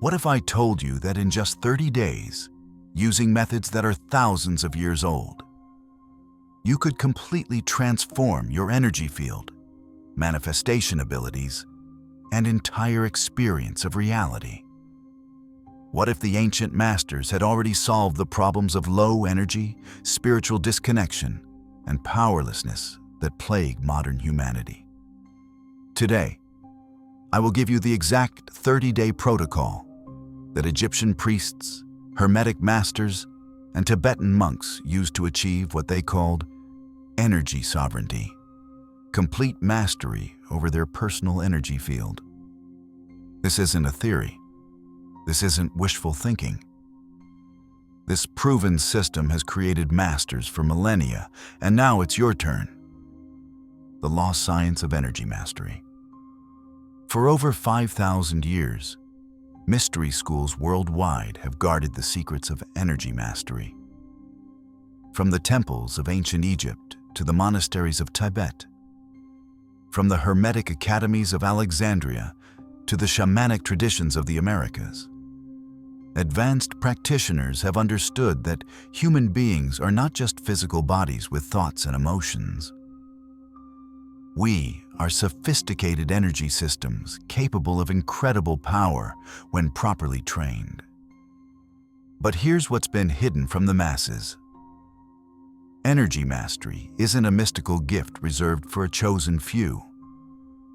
What if I told you that in just 30 days, using methods that are thousands of years old, you could completely transform your energy field, manifestation abilities, and entire experience of reality? What if the ancient masters had already solved the problems of low energy, spiritual disconnection, and powerlessness that plague modern humanity? Today, I will give you the exact 30-day protocol that Egyptian priests, Hermetic masters, and Tibetan monks used to achieve what they called energy sovereignty, complete mastery over their personal energy field. This isn't a theory. This isn't wishful thinking. This proven system has created masters for millennia, and now it's your turn. The lost science of energy mastery. For over 5,000 years, mystery schools worldwide have guarded the secrets of energy mastery. From the temples of ancient Egypt to the monasteries of Tibet, from the Hermetic academies of Alexandria to the shamanic traditions of the Americas, advanced practitioners have understood that human beings are not just physical bodies with thoughts and emotions. We are sophisticated energy systems capable of incredible power when properly trained. But here's what's been hidden from the masses. Energy mastery isn't a mystical gift reserved for a chosen few.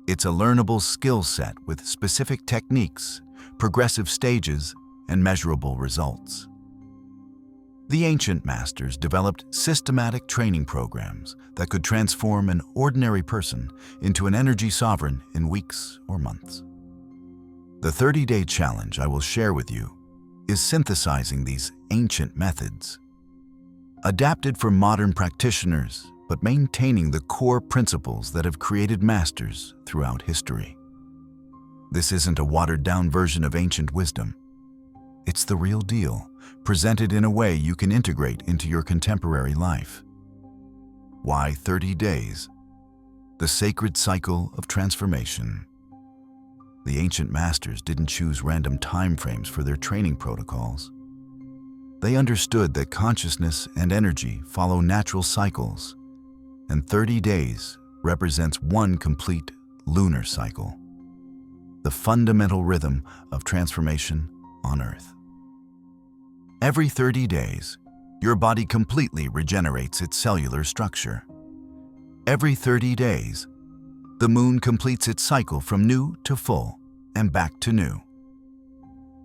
It's a learnable skill set with specific techniques, progressive stages, and measurable results. The ancient masters developed systematic training programs that could transform an ordinary person into an energy sovereign in weeks or months. The 30-day challenge I will share with you is synthesizing these ancient methods, adapted for modern practitioners, but maintaining the core principles that have created masters throughout history. This isn't a watered-down version of ancient wisdom. It's the real deal, presented in a way you can integrate into your contemporary life. Why 30 days? The sacred cycle of transformation. The ancient masters didn't choose random time frames for their training protocols. They understood that consciousness and energy follow natural cycles, and 30 days represents one complete lunar cycle, the fundamental rhythm of transformation on Earth. Every 30 days, your body completely regenerates its cellular structure. Every 30 days, the moon completes its cycle from new to full and back to new.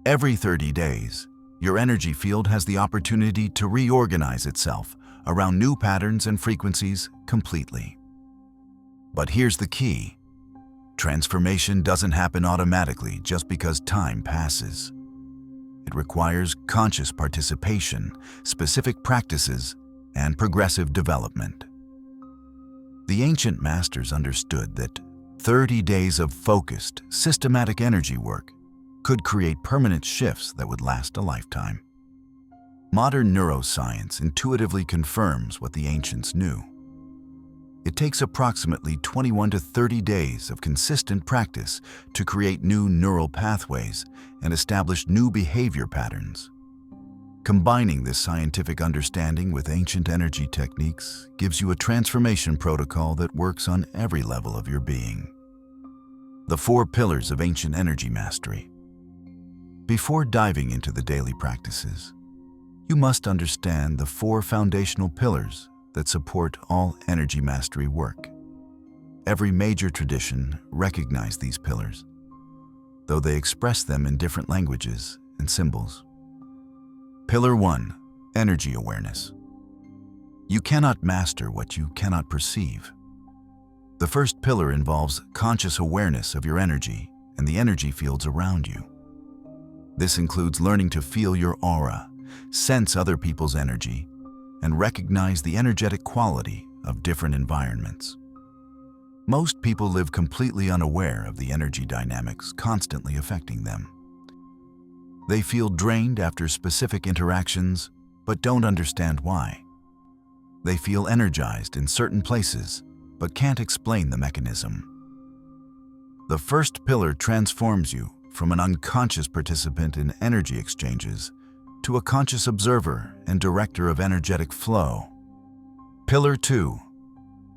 Every 30 days, your energy field has the opportunity to reorganize itself around new patterns and frequencies completely. But here's the key. Transformation doesn't happen automatically just because time passes. It requires conscious participation, specific practices, and progressive development. The ancient masters understood that 30 days of focused, systematic energy work could create permanent shifts that would last a lifetime. Modern neuroscience intuitively confirms what the ancients knew. It takes approximately 21 to 30 days of consistent practice to create new neural pathways and establish new behavior patterns. Combining this scientific understanding with ancient energy techniques gives you a transformation protocol that works on every level of your being. The 4 pillars of ancient energy mastery. Before diving into the daily practices, you must understand the 4 foundational pillars that support all energy mastery work. Every major tradition recognizes these pillars, though they express them in different languages and symbols. Pillar 1, energy awareness. You cannot master what you cannot perceive. The first pillar involves conscious awareness of your energy and the energy fields around you. This includes learning to feel your aura, sense other people's energy, and recognize the energetic quality of different environments. Most people live completely unaware of the energy dynamics constantly affecting them. They feel drained after specific interactions, but don't understand why. They feel energized in certain places, but can't explain the mechanism. The first pillar transforms you from an unconscious participant in energy exchanges to a conscious observer and director of energetic flow. Pillar 2.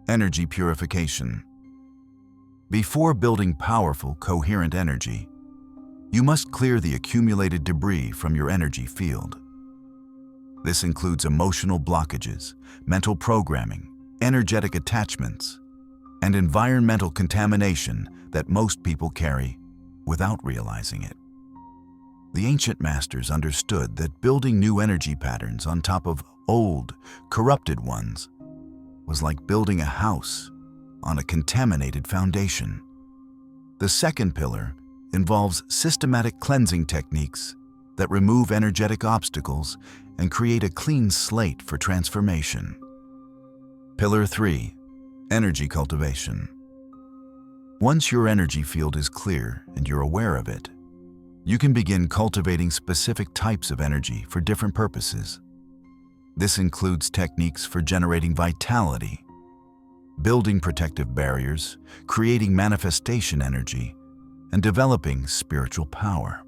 Energy purification. Before building powerful, coherent energy, you must clear the accumulated debris from your energy field. This includes emotional blockages, mental programming, energetic attachments, and environmental contamination that most people carry without realizing it. The ancient masters understood that building new energy patterns on top of old, corrupted ones was like building a house on a contaminated foundation. The second pillar involves systematic cleansing techniques that remove energetic obstacles and create a clean slate for transformation. Pillar 3. Energy cultivation. Once your energy field is clear and you're aware of it, you can begin cultivating specific types of energy for different purposes. This includes techniques for generating vitality, building protective barriers, creating manifestation energy, and developing spiritual power.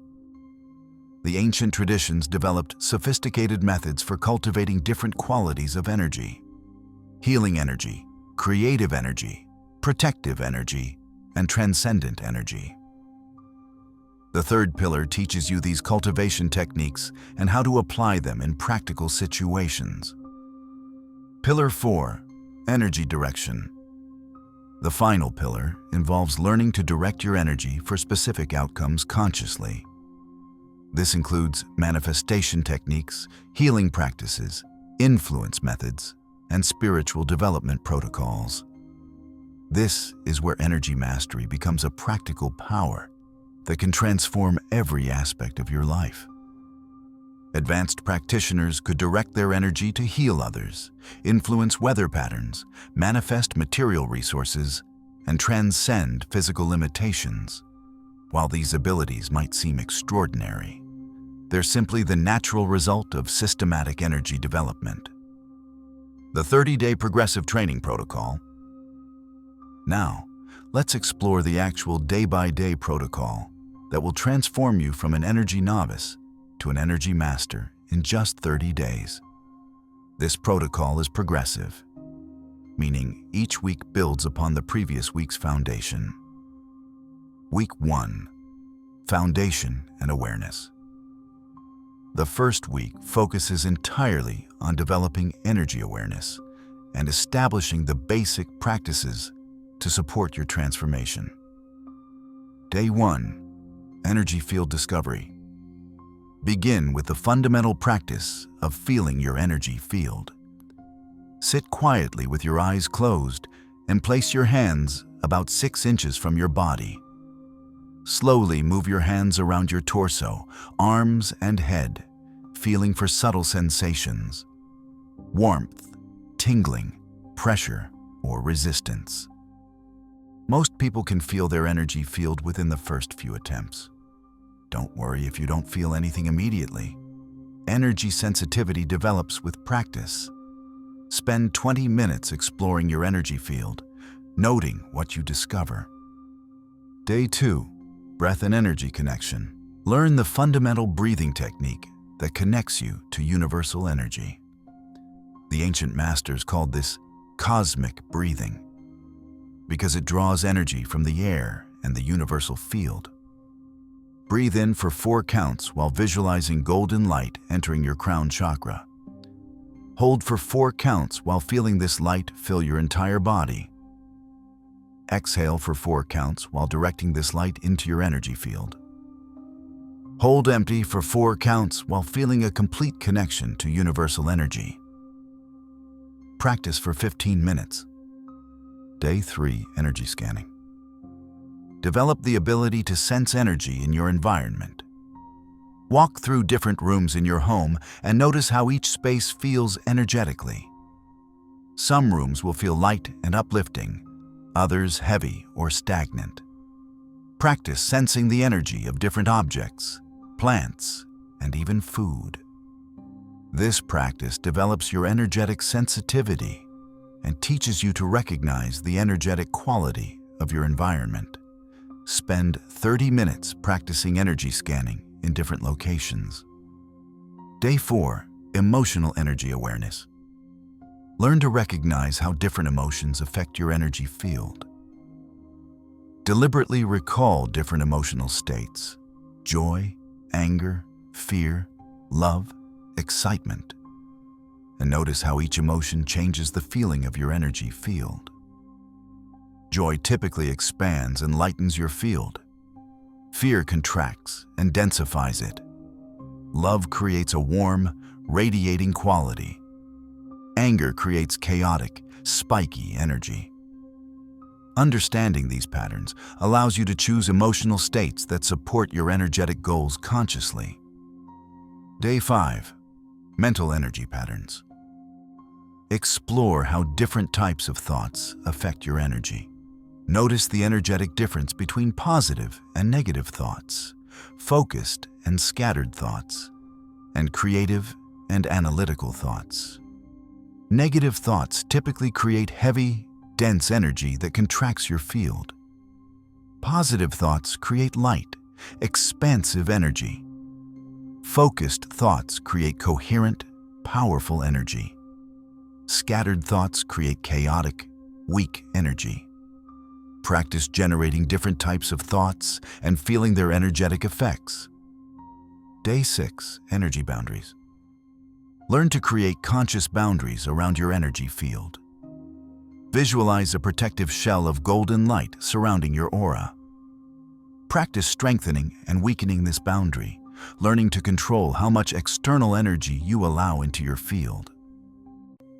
The ancient traditions developed sophisticated methods for cultivating different qualities of energy: healing energy, creative energy, protective energy, and transcendent energy. The third pillar teaches you these cultivation techniques and how to apply them in practical situations. Pillar 4. Energy direction. The final pillar involves learning to direct your energy for specific outcomes consciously. This includes manifestation techniques, healing practices, influence methods, and spiritual development protocols. This is where energy mastery becomes a practical power that can transform every aspect of your life. Advanced practitioners could direct their energy to heal others, influence weather patterns, manifest material resources, and transcend physical limitations. While these abilities might seem extraordinary, they're simply the natural result of systematic energy development. The 30-day progressive training protocol. Now, let's explore the actual day-by-day protocol that will transform you from an energy novice to an energy master in just 30 days. This protocol is progressive, meaning each week builds upon the previous week's foundation. Week 1. Foundation and awareness. The first week focuses entirely on developing energy awareness and establishing the basic practices to support your transformation. Day 1. Energy field discovery. Begin with the fundamental practice of feeling your energy field. Sit quietly with your eyes closed and place your hands about 6 inches from your body. Slowly move your hands around your torso, arms, and head, feeling for subtle sensations: warmth, tingling, pressure, or resistance. Most people can feel their energy field within the first few attempts. Don't worry if you don't feel anything immediately. Energy sensitivity develops with practice. Spend 20 minutes exploring your energy field, noting what you discover. Day 2. Breath and energy connection. Learn the fundamental breathing technique that connects you to universal energy. The ancient masters called this cosmic breathing, because it draws energy from the air and the universal field. Breathe in for 4 counts while visualizing golden light entering your crown chakra. Hold for 4 counts while feeling this light fill your entire body. Exhale for 4 counts while directing this light into your energy field. Hold empty for 4 counts while feeling a complete connection to universal energy. Practice for 15 minutes. Day 3. Energy scanning. Develop the ability to sense energy in your environment. Walk through different rooms in your home and notice how each space feels energetically. Some rooms will feel light and uplifting, others heavy or stagnant. Practice sensing the energy of different objects, plants, and even food. This practice develops your energetic sensitivity and teaches you to recognize the energetic quality of your environment, spend 30 minutes practicing energy scanning in different locations. Day 4, emotional energy awareness. Learn to recognize how different emotions affect your energy field. Deliberately recall different emotional states: joy, anger, fear, love, excitement, and notice how each emotion changes the feeling of your energy field. Joy typically expands and lightens your field. Fear contracts and densifies it. Love creates a warm, radiating quality. Anger creates chaotic, spiky energy. Understanding these patterns allows you to choose emotional states that support your energetic goals consciously. Day 5, mental energy patterns. Explore how different types of thoughts affect your energy. Notice the energetic difference between positive and negative thoughts, focused and scattered thoughts, and creative and analytical thoughts. Negative thoughts typically create heavy, dense energy that contracts your field. Positive thoughts create light, expansive energy. Focused thoughts create coherent, powerful energy. Scattered thoughts create chaotic, weak energy. Practice generating different types of thoughts and feeling their energetic effects. Day 6, energy boundaries. Learn to create conscious boundaries around your energy field. Visualize a protective shell of golden light surrounding your aura. Practice strengthening and weakening this boundary, learning to control how much external energy you allow into your field.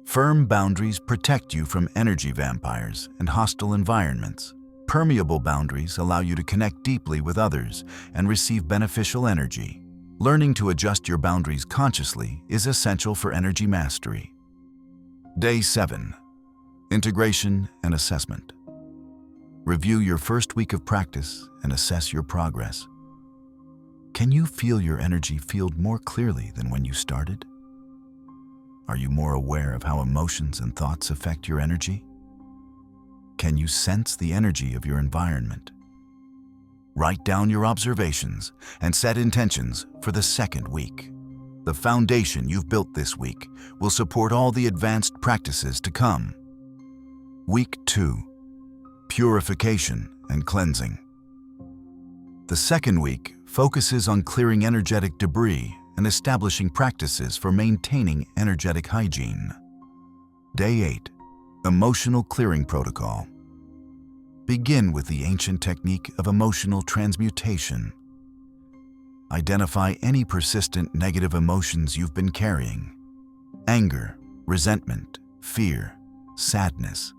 Firm boundaries protect you from energy vampires and hostile environments. Permeable boundaries allow you to connect deeply with others and receive beneficial energy. Learning to adjust your boundaries consciously is essential for energy mastery. Day 7, integration and assessment. Review your first week of practice and assess your progress. Can you feel your energy field more clearly than when you started? Are you more aware of how emotions and thoughts affect your energy? Can you sense the energy of your environment? Write down your observations and set intentions for the second week. The foundation you've built this week will support all the advanced practices to come. Week 2, purification and cleansing. The second week focuses on clearing energetic debris and establishing practices for maintaining energetic hygiene. Day 8, emotional clearing protocol. Begin with the ancient technique of emotional transmutation. Identify any persistent negative emotions you've been carrying: anger, resentment, fear, sadness.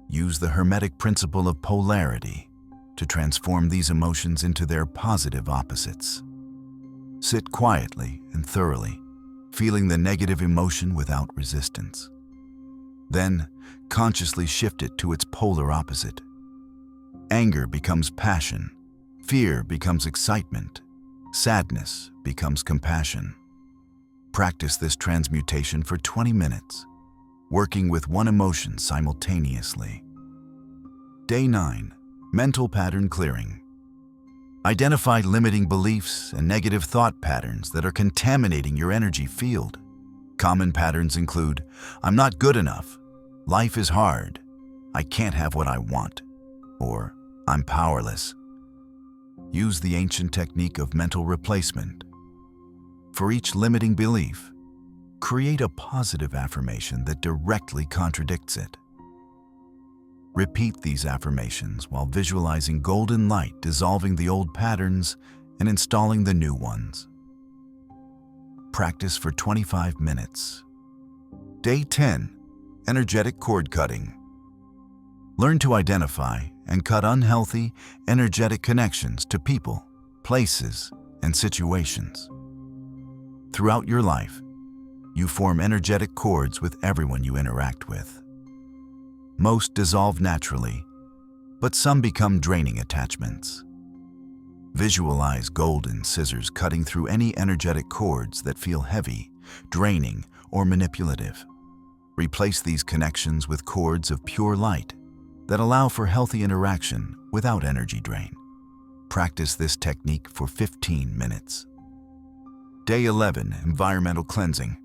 Use the Hermetic principle of polarity to transform these emotions into their positive opposites. Sit quietly and thoroughly, feeling the negative emotion without resistance. Then, consciously shift it to its polar opposite. Anger becomes passion, fear becomes excitement, sadness becomes compassion. Practice this transmutation for 20 minutes, working with one emotion simultaneously. Day 9, mental pattern clearing. Identify limiting beliefs and negative thought patterns that are contaminating your energy field. Common patterns include, "I'm not good enough," "Life is hard," "I can't have what I want," or "I'm powerless." Use the ancient technique of mental replacement. For each limiting belief, create a positive affirmation that directly contradicts it. Repeat these affirmations while visualizing golden light dissolving the old patterns and installing the new ones. Practice for 25 minutes. Day 10, energetic cord cutting. Learn to identify and cut unhealthy, energetic connections to people, places, and situations. Throughout your life, you form energetic cords with everyone you interact with. Most dissolve naturally, but some become draining attachments. Visualize golden scissors cutting through any energetic cords that feel heavy, draining, or manipulative. Replace these connections with cords of pure light, that allow for healthy interaction without energy drain. Practice this technique for 15 minutes. Day 11, environmental cleansing.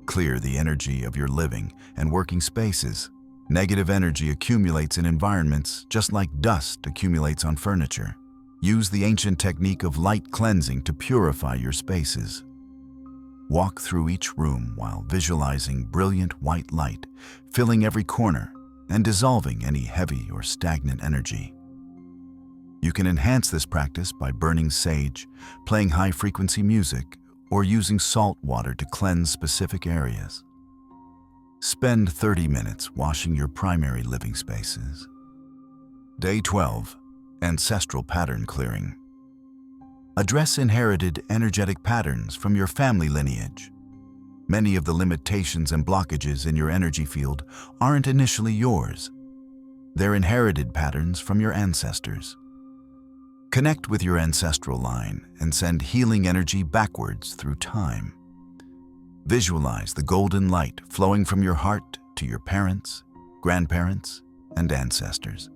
Clear the energy of your living and working spaces. Negative energy accumulates in environments just like dust accumulates on furniture. Use the ancient technique of light cleansing to purify your spaces. Walk through each room while visualizing brilliant white light, filling every corner and dissolving any heavy or stagnant energy. You can enhance this practice by burning sage, playing high-frequency music, or using salt water to cleanse specific areas. Spend 30 minutes washing your primary living spaces. Day 12, ancestral pattern clearing. Address inherited energetic patterns from your family lineage. Many of the limitations and blockages in your energy field aren't initially yours. They're inherited patterns from your ancestors. Connect with your ancestral line and send healing energy backwards through time. Visualize the golden light flowing from your heart to your parents, grandparents, and ancestors,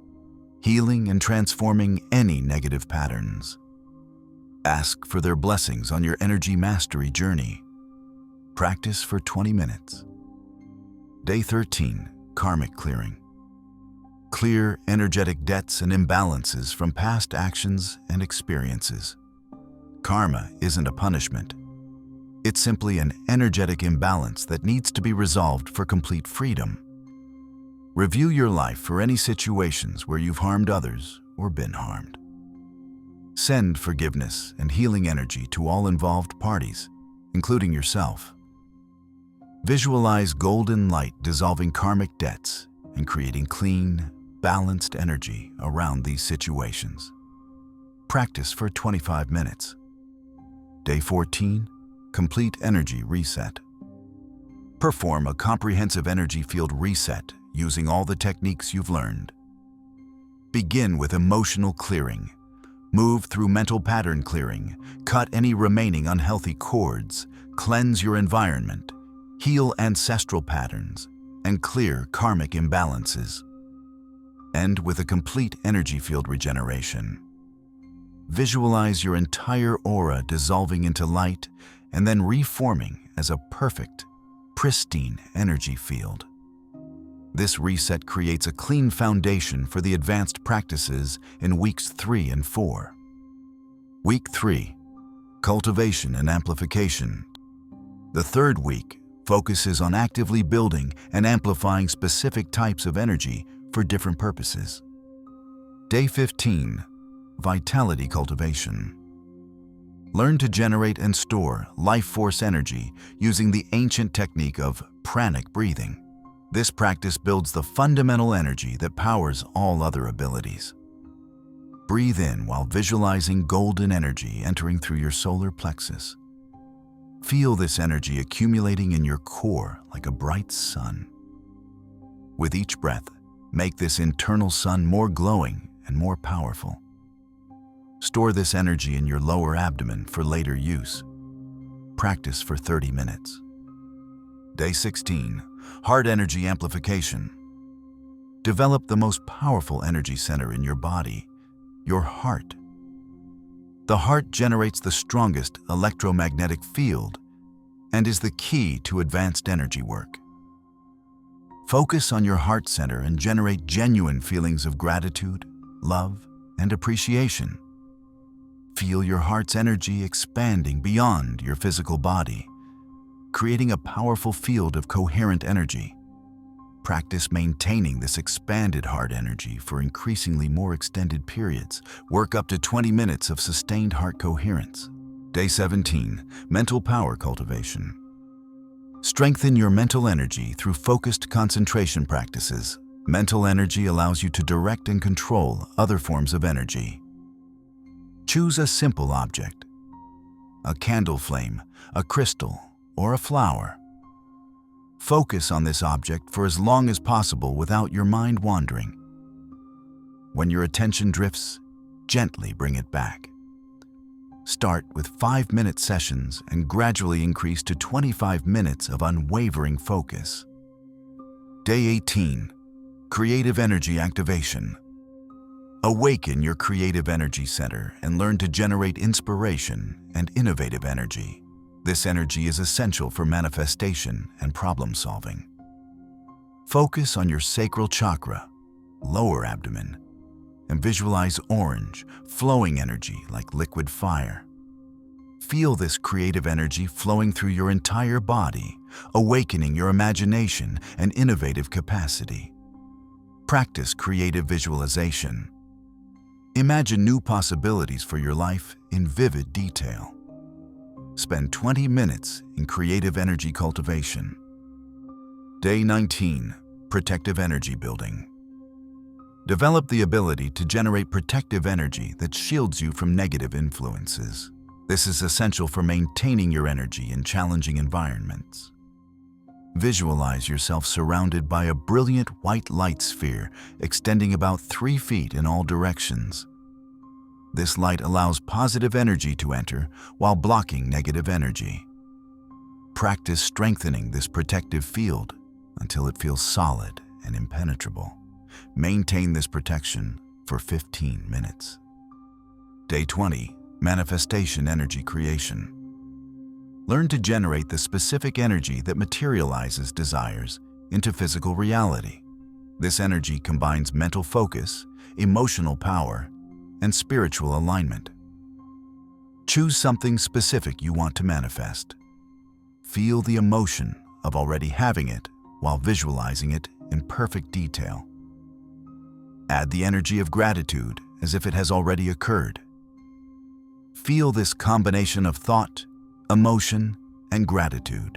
healing and transforming any negative patterns. Ask for their blessings on your energy mastery journey. Practice for 20 minutes. Day 13, karmic clearing. Clear energetic debts and imbalances from past actions and experiences. Karma isn't a punishment. It's simply an energetic imbalance that needs to be resolved for complete freedom. Review your life for any situations where you've harmed others or been harmed. Send forgiveness and healing energy to all involved parties, including yourself. Visualize golden light dissolving karmic debts and creating clean, balanced energy around these situations. Practice for 25 minutes. Day 14, complete energy reset. Perform a comprehensive energy field reset using all the techniques you've learned. Begin with emotional clearing. Move through mental pattern clearing, cut any remaining unhealthy cords, cleanse your environment, heal ancestral patterns, and clear karmic imbalances. End with a complete energy field regeneration. Visualize your entire aura dissolving into light and then reforming as a perfect, pristine energy field. This reset creates a clean foundation for the advanced practices in weeks 3 and 4. Week 3, cultivation and amplification. The third week focuses on actively building and amplifying specific types of energy for different purposes. Day 15, vitality cultivation. Learn to generate and store life force energy using the ancient technique of pranic breathing. This practice builds the fundamental energy that powers all other abilities. Breathe in while visualizing golden energy entering through your solar plexus. Feel this energy accumulating in your core like a bright sun. With each breath, make this internal sun more glowing and more powerful. Store this energy in your lower abdomen for later use. Practice for 30 minutes. Day 16, heart energy amplification. Develop the most powerful energy center in your body, your heart. The heart generates the strongest electromagnetic field and is the key to advanced energy work. Focus on your heart center and generate genuine feelings of gratitude, love, and appreciation. Feel your heart's energy expanding beyond your physical body, creating a powerful field of coherent energy. Practice maintaining this expanded heart energy for increasingly more extended periods. Work up to 20 minutes of sustained heart coherence. Day 17, mental power cultivation. Strengthen your mental energy through focused concentration practices. Mental energy allows you to direct and control other forms of energy. Choose a simple object, a candle flame, a crystal, or a flower. Focus on this object for as long as possible without your mind wandering. When your attention drifts, gently bring it back. Start with 5-minute sessions and gradually increase to 25 minutes of unwavering focus. Day 18, Creative energy activation. Awaken your creative energy center and learn to generate inspiration and innovative energy. This energy is essential for manifestation and problem solving. Focus on your sacral chakra, lower abdomen, and visualize orange, flowing energy like liquid fire. Feel this creative energy flowing through your entire body, awakening your imagination and innovative capacity. Practice creative visualization. Imagine new possibilities for your life in vivid detail. Spend 20 minutes in creative energy cultivation. Day 19, protective energy building. Develop the ability to generate protective energy that shields you from negative influences. This is essential for maintaining your energy in challenging environments. Visualize yourself surrounded by a brilliant white light sphere extending about 3 feet in all directions. This light allows positive energy to enter while blocking negative energy. Practice strengthening this protective field until it feels solid and impenetrable. Maintain this protection for 15 minutes. Day 20, manifestation energy creation. Learn to generate the specific energy that materializes desires into physical reality. This energy combines mental focus, emotional power, and spiritual alignment. Choose something specific you want to manifest. Feel the emotion of already having it while visualizing it in perfect detail. Add the energy of gratitude as if it has already occurred. Feel this combination of thought, emotion, and gratitude,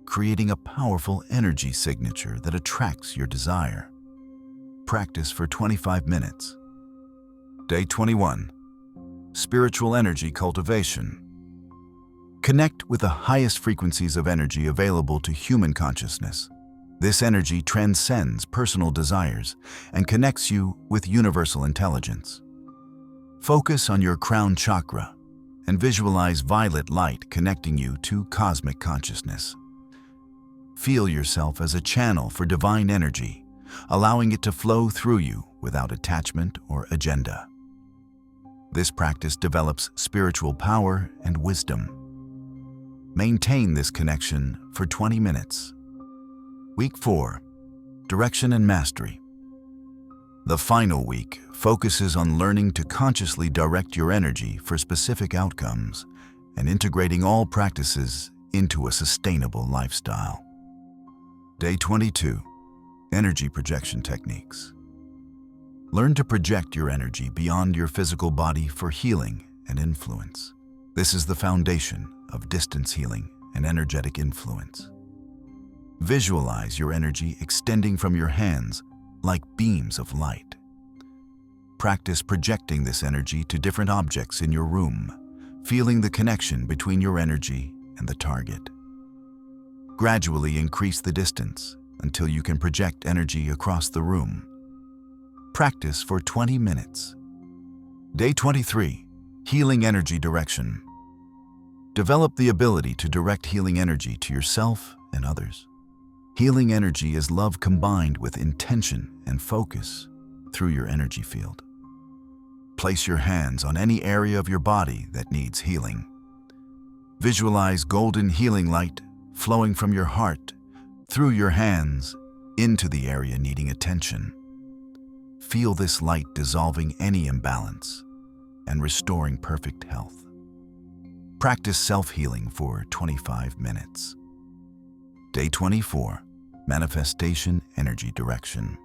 creating a powerful energy signature that attracts your desire. Practice for 25 minutes. Day 21, spiritual energy cultivation. Connect with the highest frequencies of energy available to human consciousness. This energy transcends personal desires and connects you with universal intelligence. Focus on your crown chakra and visualize violet light connecting you to cosmic consciousness. Feel yourself as a channel for divine energy, allowing it to flow through you without attachment or agenda. This practice develops spiritual power and wisdom. Maintain this connection for 20 minutes. Week 4, direction and mastery. The final week focuses on learning to consciously direct your energy for specific outcomes and integrating all practices into a sustainable lifestyle. Day 22, energy projection techniques. Learn to project your energy beyond your physical body for healing and influence. This is the foundation of distance healing and energetic influence. Visualize your energy extending from your hands like beams of light. Practice projecting this energy to different objects in your room, feeling the connection between your energy and the target. Gradually increase the distance until you can project energy across the room. Practice for 20 minutes. Day 23, healing energy direction. Develop the ability to direct healing energy to yourself and others. Healing energy is love combined with intention and focus through your energy field. Place your hands on any area of your body that needs healing. Visualize golden healing light flowing from your heart through your hands into the area needing attention. Feel this light dissolving any imbalance and restoring perfect health. Practice self-healing for 25 minutes. Day 24, manifestation energy direction.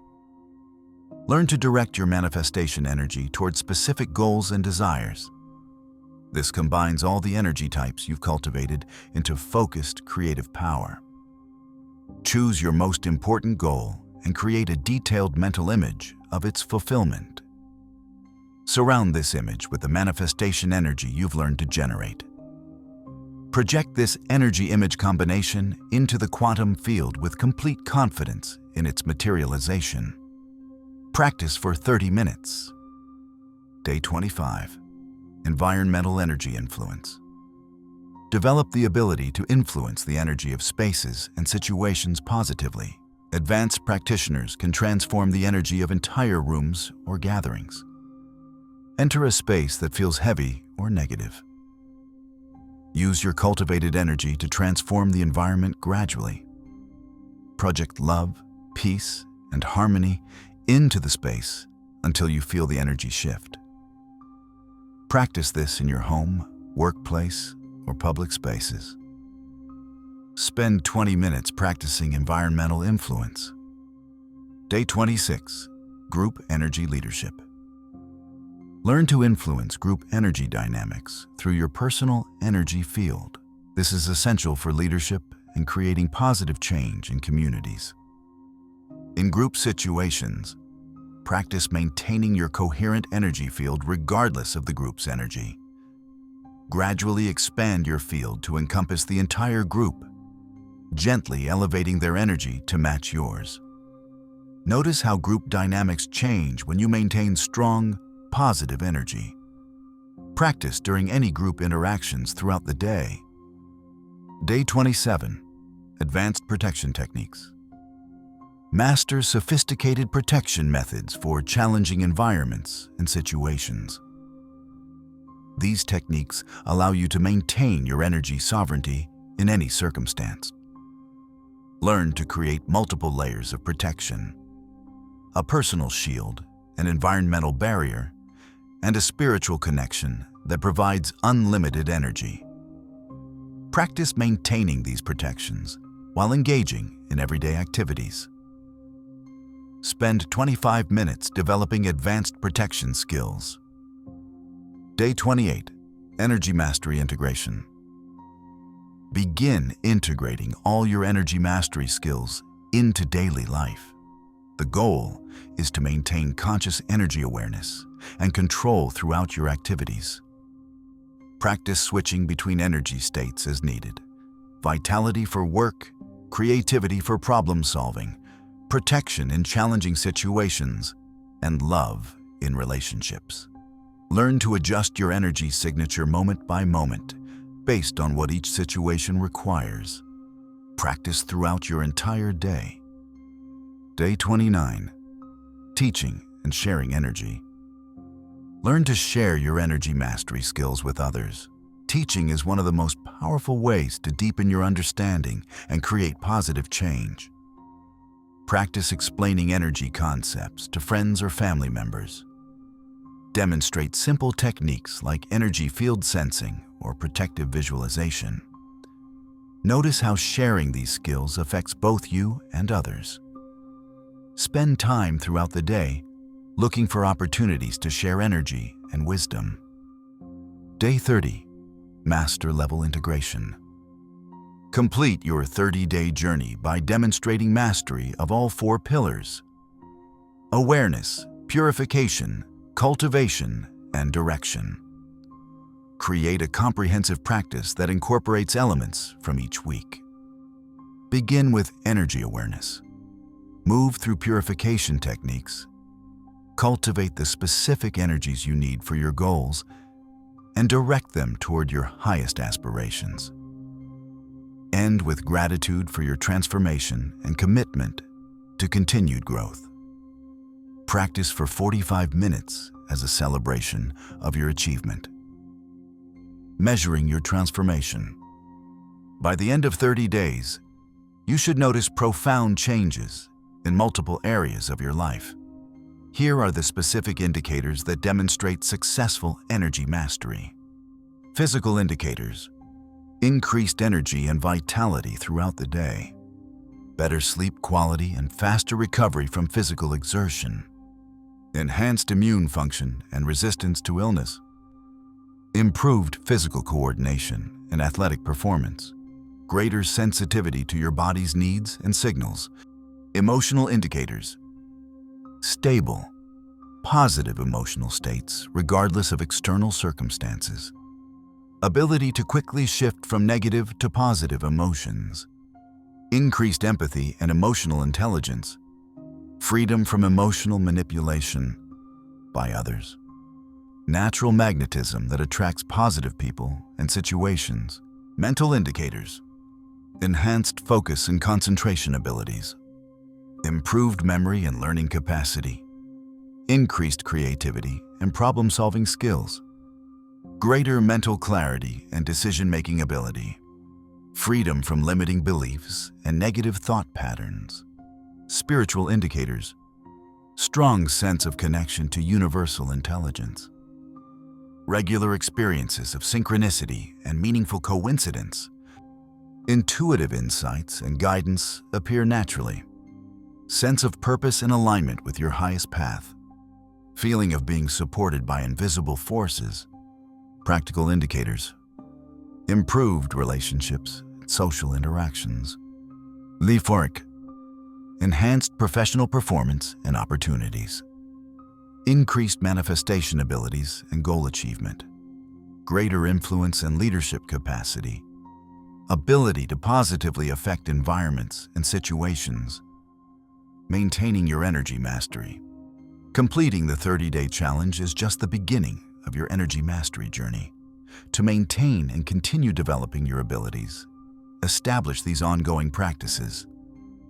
Learn to direct your manifestation energy towards specific goals and desires. This combines all the energy types you've cultivated into focused creative power. Choose your most important goal and create a detailed mental image of its fulfillment. Surround this image with the manifestation energy you've learned to generate. Project this energy image combination into the quantum field with complete confidence in its materialization. Practice for 30 minutes. Day 25, environmental energy influence. Develop the ability to influence the energy of spaces and situations positively Advanced practitioners can transform the energy of entire rooms or gatherings. Enter a space that feels heavy or negative. Use your cultivated energy to transform the environment gradually. Project love, peace, and harmony into the space until you feel the energy shift. Practice this in your home, workplace, or public spaces. Spend 20 minutes practicing environmental influence. Day 26, Group Energy Leadership. Learn to influence group energy dynamics through your personal energy field. This is essential for leadership and creating positive change in communities. In group situations, practice maintaining your coherent energy field regardless of the group's energy. Gradually expand your field to encompass the entire group, gently elevating their energy to match yours. Notice how group dynamics change when you maintain strong, positive energy. Practice during any group interactions throughout the day. Day 27, Advanced Protection Techniques. Master sophisticated protection methods for challenging environments and situations. These techniques allow you to maintain your energy sovereignty in any circumstance. Learn to create multiple layers of protection: a personal shield, an environmental barrier, and a spiritual connection that provides unlimited energy. Practice maintaining these protections while engaging in everyday activities. Spend 25 minutes developing advanced protection skills. Day 28, Energy Mastery Integration. Begin integrating all your energy mastery skills into daily life. The goal is to maintain conscious energy awareness and control throughout your activities. Practice switching between energy states as needed: vitality for work, creativity for problem solving, protection in challenging situations, and love in relationships. Learn to adjust your energy signature moment by moment based on what each situation requires. Practice throughout your entire day. Day 29, Teaching and Sharing Energy. Learn to share your energy mastery skills with others. Teaching is one of the most powerful ways to deepen your understanding and create positive change. Practice explaining energy concepts to friends or family members. Demonstrate simple techniques like energy field sensing or protective visualization. Notice how sharing these skills affects both you and others. Spend time throughout the day looking for opportunities to share energy and wisdom. Day 30, Master Level Integration. Complete your 30-day journey by demonstrating mastery of all 4 pillars: awareness, purification, cultivation, and direction. Create a comprehensive practice that incorporates elements from each week. Begin with energy awareness. Move through purification techniques. Cultivate the specific energies you need for your goals and direct them toward your highest aspirations. End with gratitude for your transformation and commitment to continued growth. Practice for 45 minutes as a celebration of your achievement. Measuring your transformation. By the end of 30 days, you should notice profound changes in multiple areas of your life. Here are the specific indicators that demonstrate successful energy mastery. Physical indicators: increased energy and vitality throughout the day, better sleep quality and faster recovery from physical exertion, enhanced immune function and resistance to illness, improved physical coordination and athletic performance, greater sensitivity to your body's needs and signals. Emotional indicators: stable, positive emotional states regardless of external circumstances, ability to quickly shift from negative to positive emotions, increased empathy and emotional intelligence, freedom from emotional manipulation by others, natural magnetism that attracts positive people and situations. Mental indicators: enhanced focus and concentration abilities, improved memory and learning capacity, increased creativity and problem-solving skills, greater mental clarity and decision-making ability, freedom from limiting beliefs and negative thought patterns, spiritual indicators, strong sense of connection to universal intelligence, regular experiences of synchronicity and meaningful coincidence, intuitive insights and guidance appear naturally, sense of purpose and alignment with your highest path, feeling of being supported by invisible forces, practical indicators, improved relationships, social interactions, euphoric, enhanced professional performance and opportunities, increased manifestation abilities and goal achievement, greater influence and leadership capacity, ability to positively affect environments and situations, maintaining your energy mastery. Completing the 30-day challenge is just the beginning of your energy mastery journey. To maintain and continue developing your abilities, establish these ongoing practices.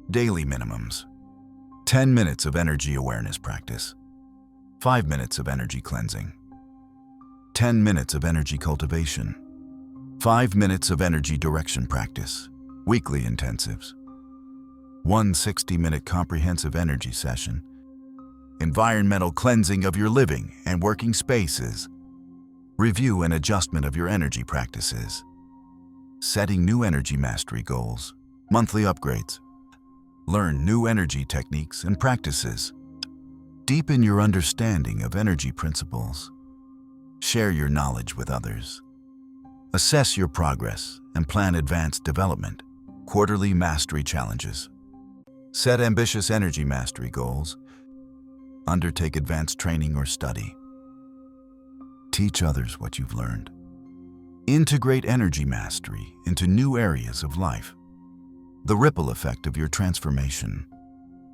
Daily minimums: 10 minutes of energy awareness practice, 5 minutes of energy cleansing, 10 minutes of energy cultivation, 5 minutes of energy direction practice, weekly intensives, 1 60-minute comprehensive energy session, environmental cleansing of your living and working spaces, review and adjustment of your energy practices, setting new energy mastery goals, monthly upgrades, learn new energy techniques and practices, deepen your understanding of energy principles, share your knowledge with others, assess your progress and plan advanced development, quarterly mastery challenges, set ambitious energy mastery goals, undertake advanced training or study, teach others what you've learned, integrate energy mastery into new areas of life, the ripple effect of your transformation.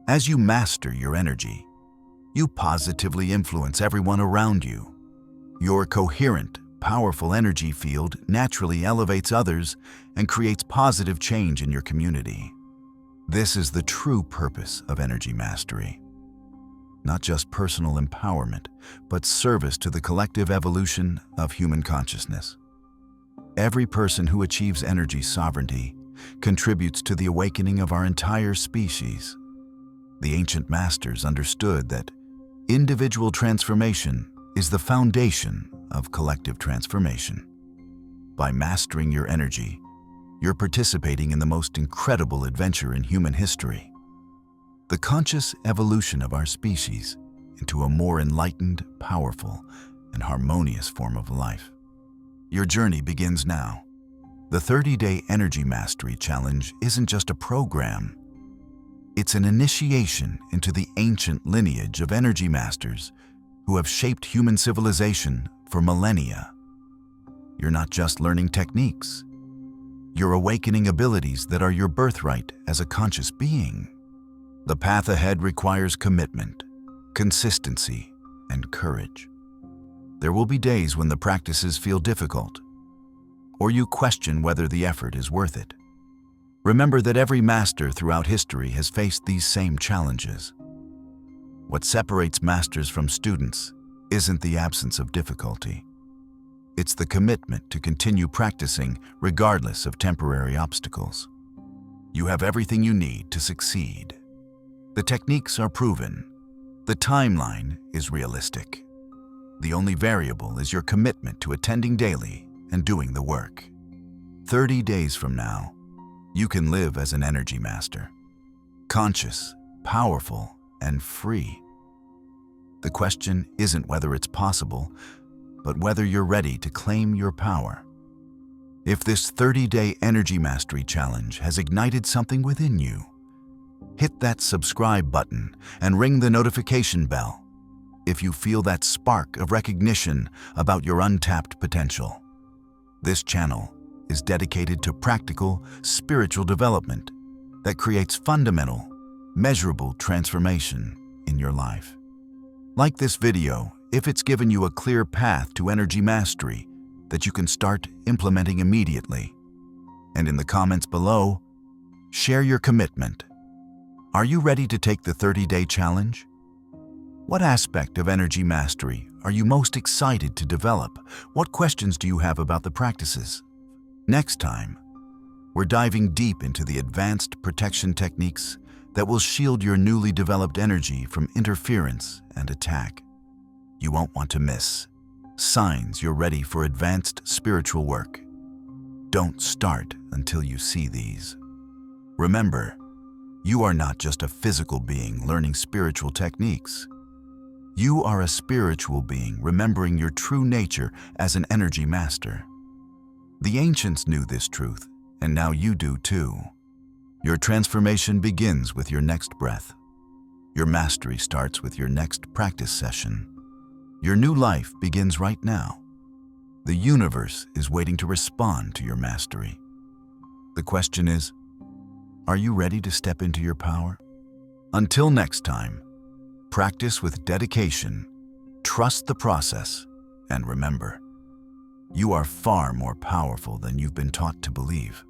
As you master your energy, you positively influence everyone around you. Your coherent, powerful energy field naturally elevates others and creates positive change in your community. This is the true purpose of energy mastery. Not just personal empowerment, but service to the collective evolution of human consciousness. Every person who achieves energy sovereignty contributes to the awakening of our entire species. The ancient masters understood that individual transformation is the foundation of collective transformation. By mastering your energy, you're participating in the most incredible adventure in human history. The conscious evolution of our species into a more enlightened, powerful, and harmonious form of life. Your journey begins now. The 30-day Energy Mastery Challenge isn't just a program. It's an initiation into the ancient lineage of energy masters who have shaped human civilization for millennia. You're not just learning techniques. You're awakening abilities that are your birthright as a conscious being. The path ahead requires commitment, consistency, and courage. There will be days when the practices feel difficult, or you question whether the effort is worth it. Remember that every master throughout history has faced these same challenges. What separates masters from students isn't the absence of difficulty. It's the commitment to continue practicing regardless of temporary obstacles. You have everything you need to succeed. The techniques are proven. The timeline is realistic. The only variable is your commitment to attending daily and doing the work. 30 days from now, you can live as an energy master, conscious, powerful, and free. The question isn't whether it's possible, but whether you're ready to claim your power. If this 30-day Energy Mastery Challenge has ignited something within you, hit that subscribe button and ring the notification bell if you feel that spark of recognition about your untapped potential. This channel is dedicated to practical, spiritual development that creates fundamental, measurable transformation in your life. Like this video if it's given you a clear path to energy mastery that you can start implementing immediately. And in the comments below, share your commitment. Are you ready to take the 30-day challenge? What aspect of energy mastery are you most excited to develop? What questions do you have about the practices? Next time, we're diving deep into the advanced protection techniques that will shield your newly developed energy from interference and attack. You won't want to miss signs you're ready for advanced spiritual work. Don't start until you see these. Remember, you are not just a physical being learning spiritual techniques. You are a spiritual being remembering your true nature as an energy master. The ancients knew this truth, and now you do too. Your transformation begins with your next breath. Your mastery starts with your next practice session. Your new life begins right now. The universe is waiting to respond to your mastery. The question is, are you ready to step into your power? Until next time, practice with dedication, trust the process, and remember, you are far more powerful than you've been taught to believe.